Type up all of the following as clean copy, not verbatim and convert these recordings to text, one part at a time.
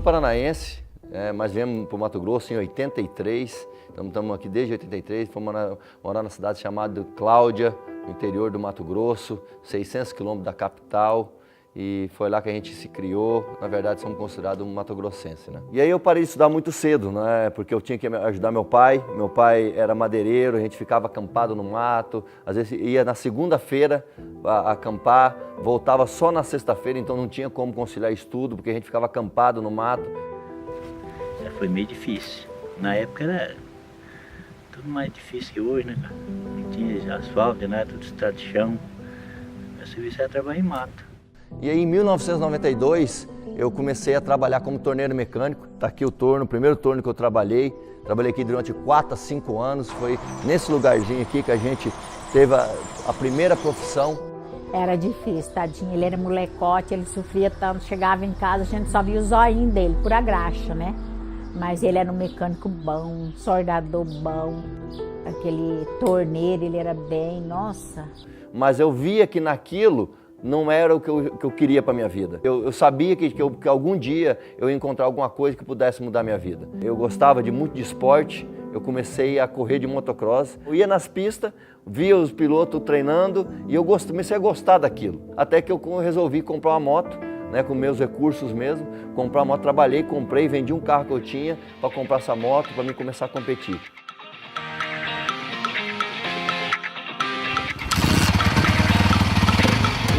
sou paranaense, mas viemos para o Mato Grosso em 83, então estamos aqui desde 83, fomos morar na cidade chamada Cláudia, no interior do Mato Grosso, 600 quilômetros da capital, e foi lá que a gente se criou. Na verdade, somos considerados um mato-grossense, né? E aí eu parei de estudar muito cedo, né? Porque eu tinha que ajudar meu pai. Meu pai era madeireiro, a gente ficava acampado no mato, às vezes ia na segunda-feira acampar, voltava só na sexta-feira, então não tinha como conciliar estudo, porque a gente ficava acampado no mato. Foi meio difícil. Na época era tudo mais difícil que hoje, né, cara? Não tinha asfalto, né? Tudo estrada de chão. Meu serviço era trabalhar em mato. E aí, em 1992, eu comecei a trabalhar como torneiro mecânico. Está aqui o torno, o primeiro torno que eu trabalhei. Trabalhei aqui durante 4 a 5 anos. Foi nesse lugarzinho aqui que a gente teve a primeira profissão. Era difícil, tadinho. Ele era molecote, ele sofria tanto. Chegava em casa, a gente só via o zoinho dele, por a graxa, né? Mas ele era um mecânico bom, um soldador bom. Aquele torneiro, ele era bem, nossa. Mas eu via que naquilo não era o que eu queria para minha vida. Eu sabia que algum dia eu ia encontrar alguma coisa que pudesse mudar minha vida. Eu gostava muito de esporte, eu comecei a correr de motocross. Eu ia nas pistas, via os pilotos treinando e eu comecei a gostar daquilo. Até que eu resolvi comprar uma moto, né, com meus recursos mesmo. Comprar uma moto, trabalhei, comprei, vendi um carro que eu tinha para comprar essa moto, para mim começar a competir.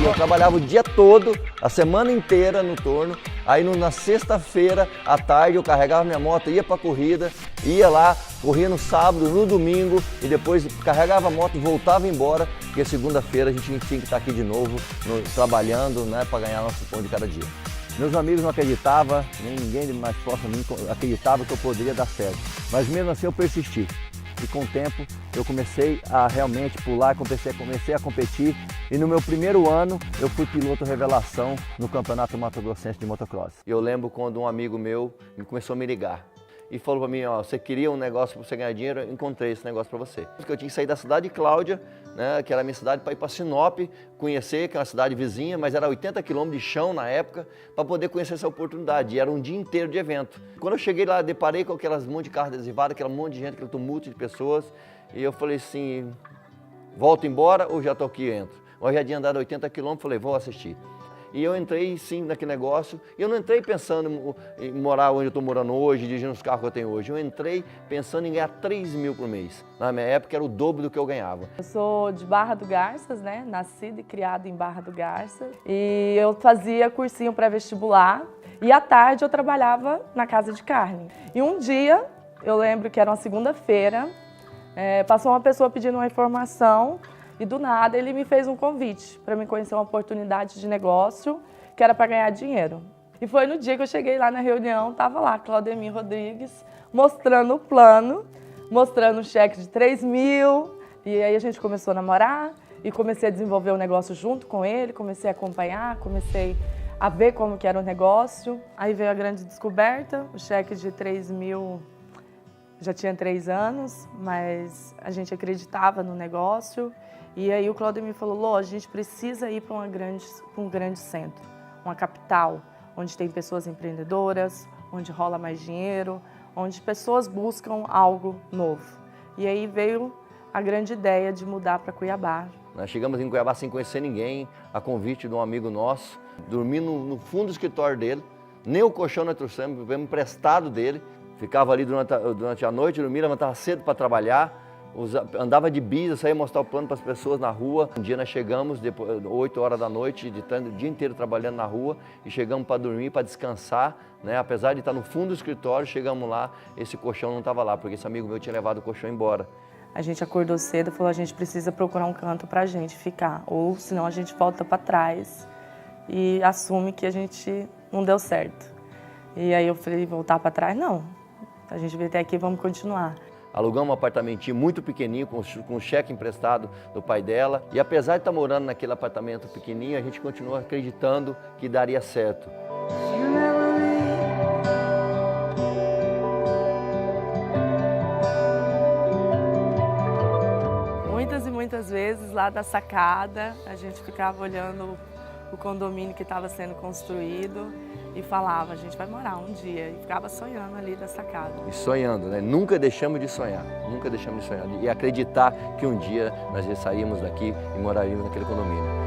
Eu trabalhava o dia todo, a semana inteira no torno. Aí na sexta-feira à tarde eu carregava minha moto, ia para a corrida, ia lá, corria no sábado, no domingo e depois carregava a moto e voltava embora, porque segunda-feira a gente tinha que estar aqui de novo, trabalhando, né, para ganhar nosso pão de cada dia. Meus amigos não acreditavam, nem ninguém mais próximo de mim acreditava que eu poderia dar certo, mas mesmo assim eu persisti. E com o tempo eu comecei a realmente pular, comecei a competir. E no meu primeiro ano eu fui piloto revelação no Campeonato Mato Grossense de Motocross. Eu lembro quando um amigo meu começou a me ligar e falou para mim, ó, você queria um negócio para você ganhar dinheiro? Eu encontrei esse negócio para você. Eu tinha que sair da cidade de Cláudia, né, que era a minha cidade, para ir para Sinop, conhecer, que é uma cidade vizinha, mas era 80 quilômetros de chão na época, para poder conhecer essa oportunidade. E era um dia inteiro de evento. Quando eu cheguei lá, deparei com aquelas monte de carros adesivados, aquele monte de gente, aquele tumulto de pessoas, e eu falei assim, volto embora ou já estou aqui e entro? Eu já tinha andado 80 quilômetros, falei, vou assistir. E eu entrei sim naquele negócio, e eu não entrei pensando em morar onde eu estou morando hoje, dirigindo os carros que eu tenho hoje. Eu entrei pensando em ganhar 3 mil por mês. Na minha época era o dobro do que eu ganhava. Eu sou de Barra do Garças, né? Nascida e criada em Barra do Garças. E eu fazia cursinho pré-vestibular, e à tarde eu trabalhava na casa de carne. E um dia, eu lembro que era uma segunda-feira, passou uma pessoa pedindo uma informação, e do nada ele me fez um convite para me conhecer uma oportunidade de negócio que era para ganhar dinheiro. E foi no dia que eu cheguei lá na reunião, estava lá Claudemir Rodrigues mostrando o plano, mostrando um cheque de 3 mil. E aí a gente começou a namorar e comecei a desenvolver o negócio junto com ele, comecei a acompanhar, comecei a ver como que era o negócio. Aí veio a grande descoberta, o cheque de 3 mil já tinha 3 anos, mas a gente acreditava no negócio. E aí o Claudio me falou, Lô, a gente precisa ir para um grande centro, uma capital, onde tem pessoas empreendedoras, onde rola mais dinheiro, onde pessoas buscam algo novo. E aí veio a grande ideia de mudar para Cuiabá. Nós chegamos em Cuiabá sem conhecer ninguém, a convite de um amigo nosso, dormi no fundo do escritório dele, nem o colchão nós trouxemos, veio emprestado dele, ficava ali durante a noite, dormia, levantava cedo para trabalhar, andava de bis, saía mostrar o plano para as pessoas na rua. Um dia nós chegamos, depois, 8 horas da noite, o dia inteiro trabalhando na rua, e chegamos para dormir, para descansar, né? Apesar de estar no fundo do escritório, chegamos lá, esse colchão não estava lá, porque esse amigo meu tinha levado o colchão embora. A gente acordou cedo e falou, a gente precisa procurar um canto para a gente ficar, ou senão a gente volta para trás e assume que a gente não deu certo. E aí eu falei, voltar para trás? Não, a gente veio até aqui, vamos continuar. Alugamos um apartamentinho muito pequenininho, com o cheque emprestado do pai dela. E apesar de estar morando naquele apartamento pequenininho, a gente continua acreditando que daria certo. Muitas e muitas vezes lá da sacada, a gente ficava olhando o condomínio que estava sendo construído e falava, a gente vai morar um dia, e ficava sonhando ali nessa casa. E sonhando, né? Nunca deixamos de sonhar, nunca deixamos de sonhar e acreditar que um dia nós saímos daqui e moraríamos naquele condomínio.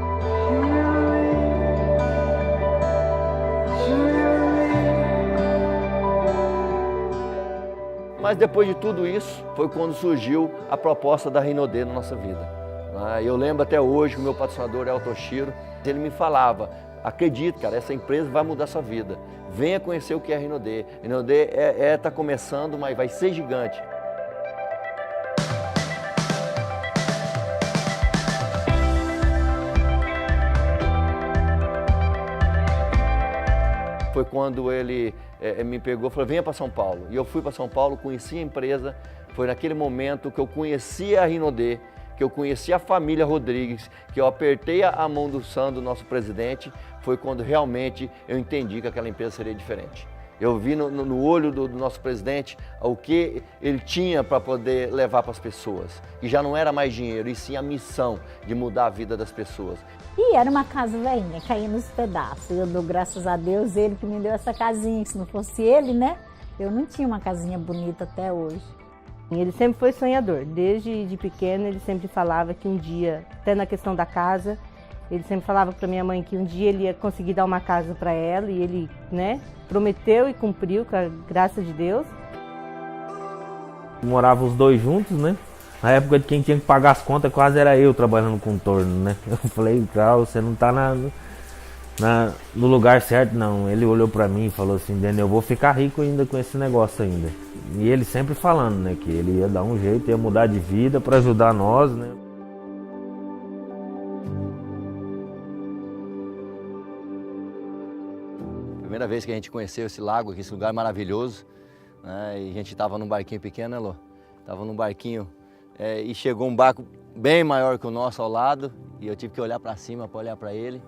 Mas depois de tudo isso, foi quando surgiu a proposta da Rinodê na nossa vida. Eu lembro até hoje que o meu patrocinador é o Toshiro, ele me falava, acredite, cara, essa empresa vai mudar a sua vida. Venha conhecer o que é a Rinodê. A Rinodê tá começando, mas vai ser gigante. Foi quando ele me pegou e falou, venha para São Paulo. E eu fui para São Paulo, conheci a empresa, foi naquele momento que eu conheci a Rinodê, que eu conheci a família Rodrigues, que eu apertei a mão do Sandro, nosso presidente, foi quando realmente eu entendi que aquela empresa seria diferente. Eu vi no olho do nosso presidente o que ele tinha para poder levar para as pessoas. E já não era mais dinheiro, e sim a missão de mudar a vida das pessoas. E era uma casa velhinha, caía nos pedaços. Eu dou graças a Deus, ele que me deu essa casinha, que se não fosse ele, né, eu não tinha uma casinha bonita até hoje. Ele sempre foi sonhador, desde de pequeno ele sempre falava que um dia, até na questão da casa, ele sempre falava para minha mãe que um dia ele ia conseguir dar uma casa para ela e ele, né, prometeu e cumpriu, com a graça de Deus. Moravam os dois juntos, né? Na época de quem tinha que pagar as contas quase era eu trabalhando com torno, né? Eu falei, cara, você não tá no lugar certo, não. Ele olhou pra mim e falou assim, Daniel, eu vou ficar rico ainda com esse negócio ainda. E ele sempre falando, né, que ele ia dar um jeito, ia mudar de vida para ajudar nós, né? Primeira vez que a gente conheceu esse lago, esse lugar maravilhoso, né? E a gente estava num barquinho pequeno, né, Lô? Tava num barquinho e chegou um barco bem maior que o nosso ao lado e eu tive que olhar para cima para olhar para ele.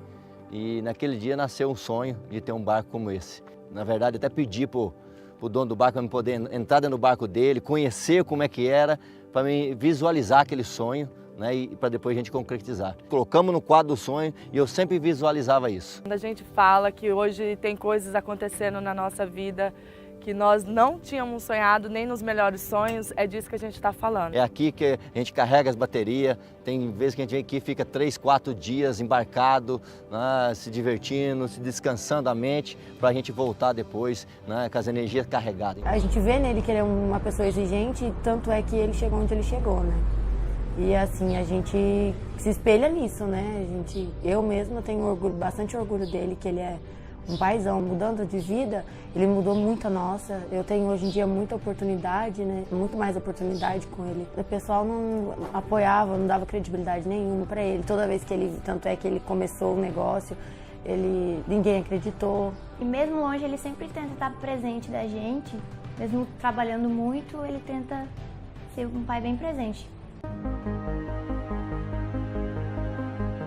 E naquele dia nasceu um sonho de ter um barco como esse. Na verdade, até pedi pro dono do barco para eu poder entrar dentro do barco dele, conhecer como é que era, para me visualizar aquele sonho, né, e para depois a gente concretizar. Colocamos no quadro do sonho e eu sempre visualizava isso. Quando a gente fala que hoje tem coisas acontecendo na nossa vida que nós não tínhamos sonhado nem nos melhores sonhos, é disso que a gente está falando. É aqui que a gente carrega as baterias, tem vezes que a gente vem aqui fica 3, 4 dias embarcado, né, se divertindo, se descansando a mente, para a gente voltar depois, né, com as energias carregadas. A gente vê nele que ele é uma pessoa exigente, tanto é que ele chegou onde ele chegou, né? E assim, a gente se espelha nisso, né? Eu mesma tenho orgulho, bastante orgulho dele, que ele é um paizão, mudando de vida, ele mudou muito a nossa. Eu tenho hoje em dia muita oportunidade, né? Muito mais oportunidade com ele. O pessoal não apoiava, não dava credibilidade nenhuma para ele. Toda vez que ele, tanto é que ele começou o negócio, ninguém acreditou. E mesmo longe, ele sempre tenta estar presente da gente, mesmo trabalhando muito, ele tenta ser um pai bem presente.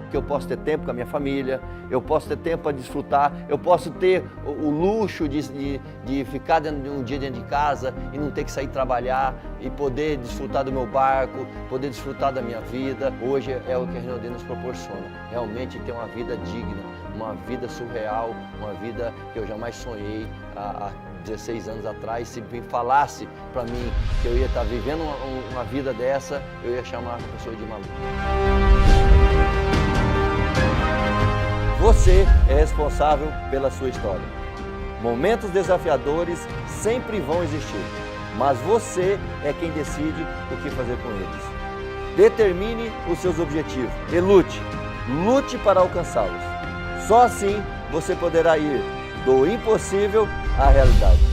Que eu posso ter tempo com a minha família, eu posso ter tempo para desfrutar, eu posso ter o luxo de ficar um dia dentro de casa e não ter que sair trabalhar e poder desfrutar do meu barco, poder desfrutar da minha vida. Hoje é o que a Rinodê nos proporciona, realmente ter uma vida digna, uma vida surreal, uma vida que eu jamais sonhei há 16 anos atrás. Se me falasse para mim que eu ia estar vivendo uma vida dessa, eu ia chamar a pessoa de maluco. Você é responsável pela sua história. Momentos desafiadores sempre vão existir, mas você é quem decide o que fazer com eles. Determine os seus objetivos e lute para alcançá-los. Só assim você poderá ir do impossível à realidade.